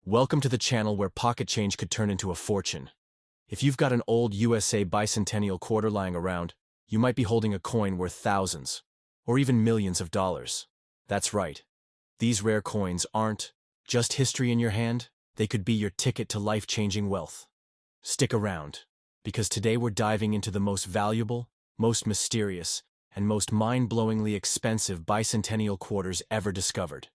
Welcome to the channel where pocket change could turn into a fortune. If you've got an old USA bicentennial quarter lying around, you might be holding a coin worth thousands, or even millions of dollars. That's right. These rare coins aren't just history in your hand, they could be your ticket to life-changing wealth. Stick around, because today we're diving into the most valuable, most mysterious, and most mind-blowingly expensive bicentennial quarters ever discovered.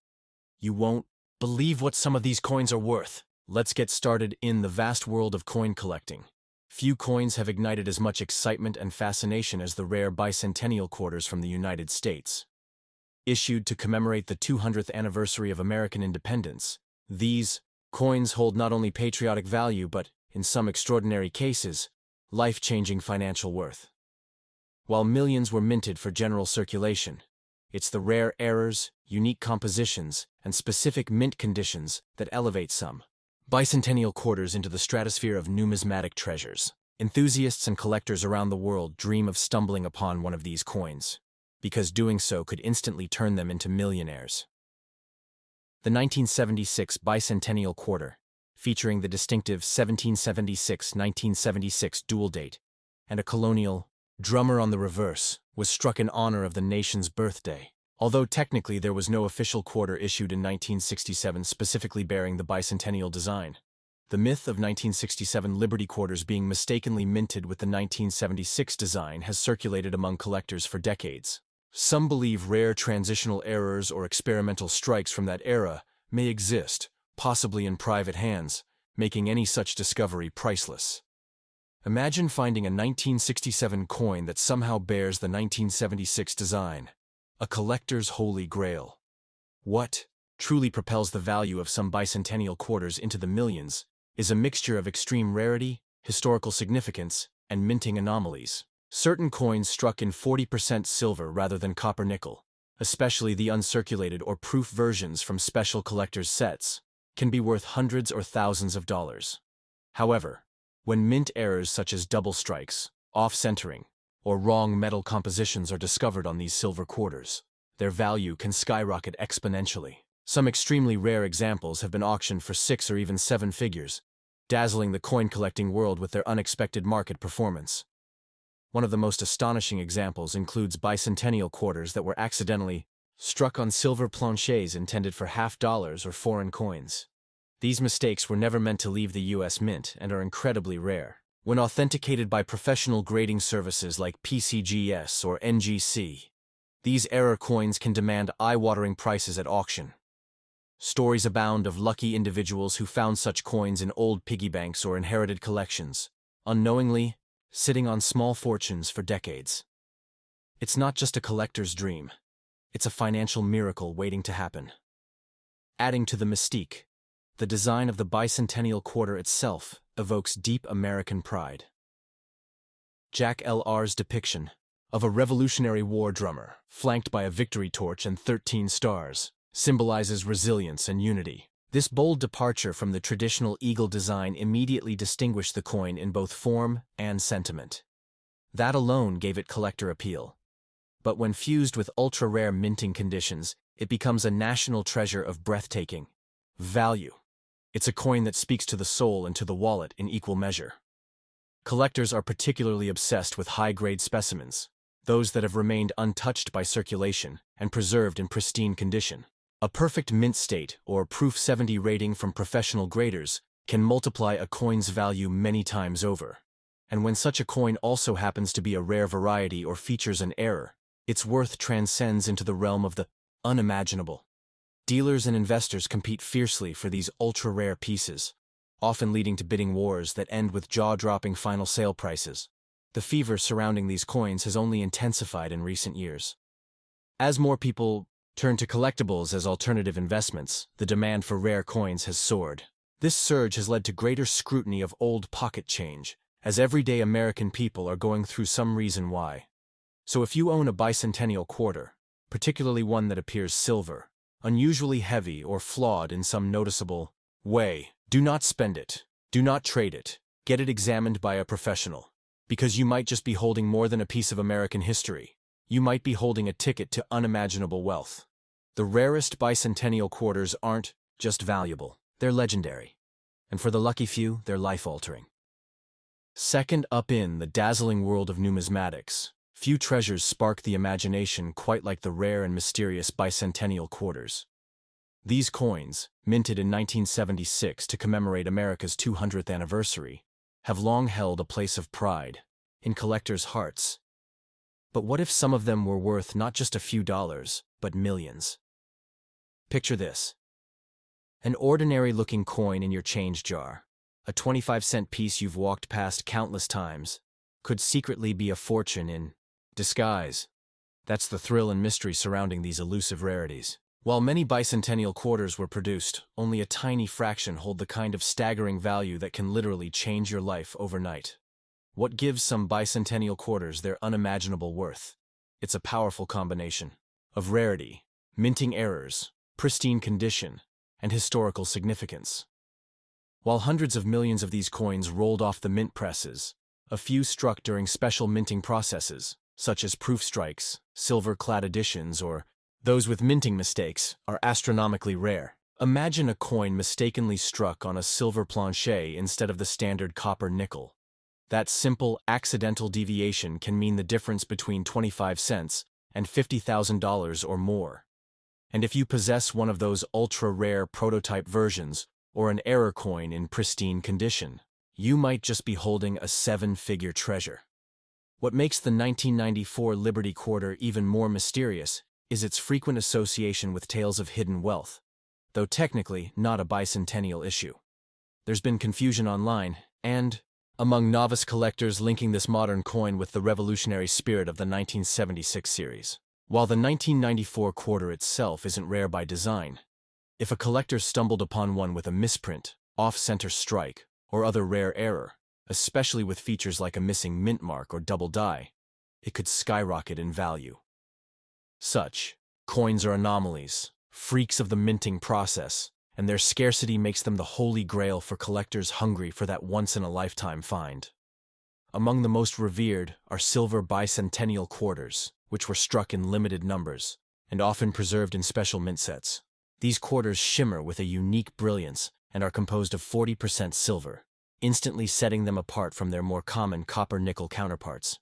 You won't believe what some of these coins are worth. Let's get started in the vast world of coin collecting. Few coins have ignited as much excitement and fascination as the rare bicentennial quarters from the United States. Issued to commemorate the 200th anniversary of American independence, these coins hold not only patriotic value but, in some extraordinary cases, life-changing financial worth. While millions were minted for general circulation, it's the rare errors, unique compositions, and specific mint conditions that elevate some bicentennial quarters into the stratosphere of numismatic treasures. Enthusiasts and collectors around the world dream of stumbling upon one of these coins, because doing so could instantly turn them into millionaires. The 1976 bicentennial quarter, featuring the distinctive 1776-1976 dual date and a colonial drummer on the reverse, was struck in honor of the nation's birthday. Although technically there was no official quarter issued in 1967 specifically bearing the bicentennial design, the myth of 1967 Liberty quarters being mistakenly minted with the 1976 design has circulated among collectors for decades. Some believe rare transitional errors or experimental strikes from that era may exist, possibly in private hands, making any such discovery priceless. Imagine finding a 1967 coin that somehow bears the 1976 design. A collector's holy grail. What truly propels the value of some bicentennial quarters into the millions is a mixture of extreme rarity, historical significance, and minting anomalies. Certain coins struck in 40% silver rather than copper-nickel, especially the uncirculated or proof versions from special collector's sets, can be worth hundreds or thousands of dollars. However, when mint errors such as double strikes, off-centering, or wrong metal compositions are discovered on these silver quarters, their value can skyrocket exponentially. Some extremely rare examples have been auctioned for 6 or even 7 figures, dazzling the coin-collecting world with their unexpected market performance. One of the most astonishing examples includes bicentennial quarters that were accidentally struck on silver planchets intended for half-dollars or foreign coins. These mistakes were never meant to leave the U.S. Mint and are incredibly rare. When authenticated by professional grading services like PCGS or NGC, these error coins can demand eye-watering prices at auction. Stories abound of lucky individuals who found such coins in old piggy banks or inherited collections, unknowingly sitting on small fortunes for decades. It's not just a collector's dream, it's a financial miracle waiting to happen. Adding to the mystique, the design of the bicentennial quarter itself evokes deep American pride. Jack L.R.'s depiction of a Revolutionary War drummer, flanked by a victory torch and 13 stars, symbolizes resilience and unity. This bold departure from the traditional eagle design immediately distinguished the coin in both form and sentiment. That alone gave it collector appeal. But when fused with ultra-rare minting conditions, it becomes a national treasure of breathtaking value. It's a coin that speaks to the soul and to the wallet in equal measure. Collectors are particularly obsessed with high-grade specimens, those that have remained untouched by circulation and preserved in pristine condition. A perfect mint state or Proof 70 rating from professional graders can multiply a coin's value many times over. And when such a coin also happens to be a rare variety or features an error, its worth transcends into the realm of the unimaginable. Dealers and investors compete fiercely for these ultra-rare pieces, often leading to bidding wars that end with jaw-dropping final sale prices. The fever surrounding these coins has only intensified in recent years. As more people turn to collectibles as alternative investments, the demand for rare coins has soared. This surge has led to greater scrutiny of old pocket change, as everyday American people are going through some reason why. So if you own a bicentennial quarter, particularly one that appears silver, unusually heavy or flawed in some noticeable way, do not spend it. Do not trade it. Get it examined by a professional. Because you might just be holding more than a piece of American history. You might be holding a ticket to unimaginable wealth. The rarest bicentennial quarters aren't just valuable. they're legendary. And for the lucky few, they're life-altering. Second up in the dazzling world of numismatics, few treasures spark the imagination quite like the rare and mysterious bicentennial quarters. These coins, minted in 1976 to commemorate America's 200th anniversary, have long held a place of pride in collectors' hearts. But what if some of them were worth not just a few dollars, but millions? Picture this. An ordinary-looking coin in your change jar, a 25-cent piece you've walked past countless times, could secretly be a fortune in disguise. That's the thrill and mystery surrounding these elusive rarities. While many bicentennial quarters were produced, only a tiny fraction hold the kind of staggering value that can literally change your life overnight. What gives some bicentennial quarters their unimaginable worth? It's a powerful combination of rarity, minting errors, pristine condition, and historical significance. While hundreds of millions of these coins rolled off the mint presses, a few struck during special minting processes, such as proof strikes, silver-clad editions, or those with minting mistakes, are astronomically rare. Imagine a coin mistakenly struck on a silver planchet instead of the standard copper nickel. That simple, accidental deviation can mean the difference between 25 cents and $50,000 or more. And if you possess one of those ultra-rare prototype versions, or an error coin in pristine condition, you might just be holding a seven-figure treasure. What makes the 1994 Liberty Quarter even more mysterious is its frequent association with tales of hidden wealth, though technically not a bicentennial issue. There's been confusion online, and among novice collectors linking this modern coin with the revolutionary spirit of the 1976 series. While the 1994 quarter itself isn't rare by design, if a collector stumbled upon one with a misprint, off-center strike, or other rare error, especially with features like a missing mint mark or double die, it could skyrocket in value. Such coins are anomalies, freaks of the minting process, and their scarcity makes them the holy grail for collectors hungry for that once-in-a-lifetime find. Among the most revered are silver bicentennial quarters, which were struck in limited numbers, and often preserved in special mint sets. These quarters shimmer with a unique brilliance and are composed of 40% silver, instantly setting them apart from their more common copper-nickel counterparts.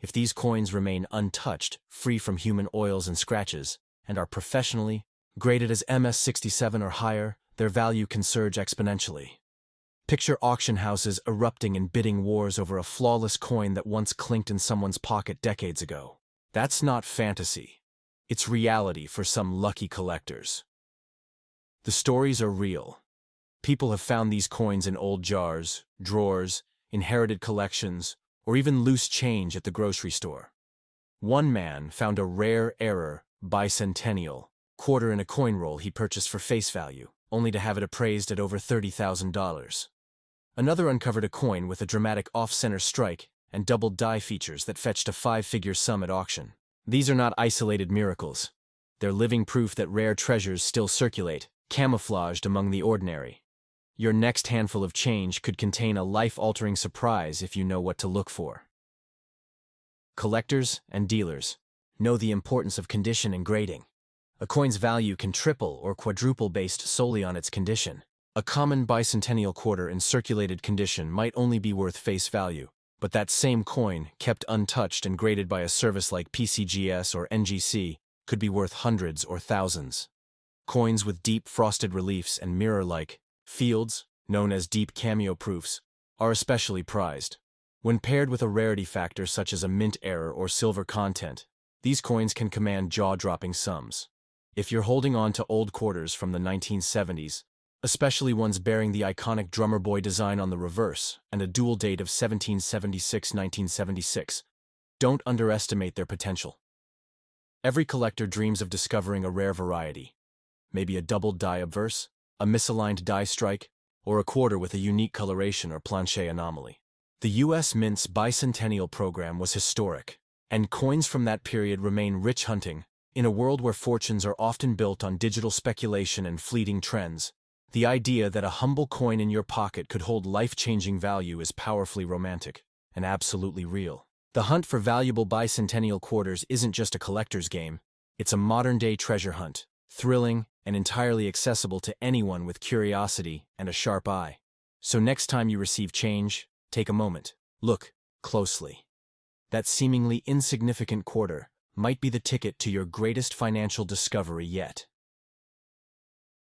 If these coins remain untouched, free from human oils and scratches, and are professionally graded as MS67 or higher, their value can surge exponentially. Picture auction houses erupting in bidding wars over a flawless coin that once clinked in someone's pocket decades ago. That's not fantasy. It's reality for some lucky collectors. The stories are real. People have found these coins in old jars, drawers, inherited collections, or even loose change at the grocery store. One man found a rare error bicentennial quarter in a coin roll he purchased for face value, only to have it appraised at over $30,000. Another uncovered a coin with a dramatic off-center strike and double die features that fetched a five-figure sum at auction. These are not isolated miracles. They're living proof that rare treasures still circulate, camouflaged among the ordinary. Your next handful of change could contain a life-altering surprise if you know what to look for. Collectors and dealers know the importance of condition and grading. A coin's value can triple or quadruple based solely on its condition. A common bicentennial quarter in circulated condition might only be worth face value, but that same coin, kept untouched and graded by a service like PCGS or NGC, could be worth hundreds or thousands. Coins with deep frosted reliefs and mirror-like fields, known as deep cameo proofs, are especially prized. When paired with a rarity factor such as a mint error or silver content, these coins can command jaw-dropping sums. If you're holding on to old quarters from the 1970s, especially ones bearing the iconic drummer boy design on the reverse and a dual date of 1776-1976, don't underestimate their potential. Every collector dreams of discovering a rare variety, maybe a double die obverse, a misaligned die strike, or a quarter with a unique coloration or planchet anomaly. The U.S. Mint's bicentennial program was historic, and coins from that period remain rich hunting. In a world where fortunes are often built on digital speculation and fleeting trends, the idea that a humble coin in your pocket could hold life-changing value is powerfully romantic and absolutely real. The hunt for valuable bicentennial quarters isn't just a collector's game, it's a modern-day treasure hunt, thrilling, and entirely accessible to anyone with curiosity and a sharp eye. So next time you receive change, take a moment. Look closely. That seemingly insignificant quarter might be the ticket to your greatest financial discovery yet.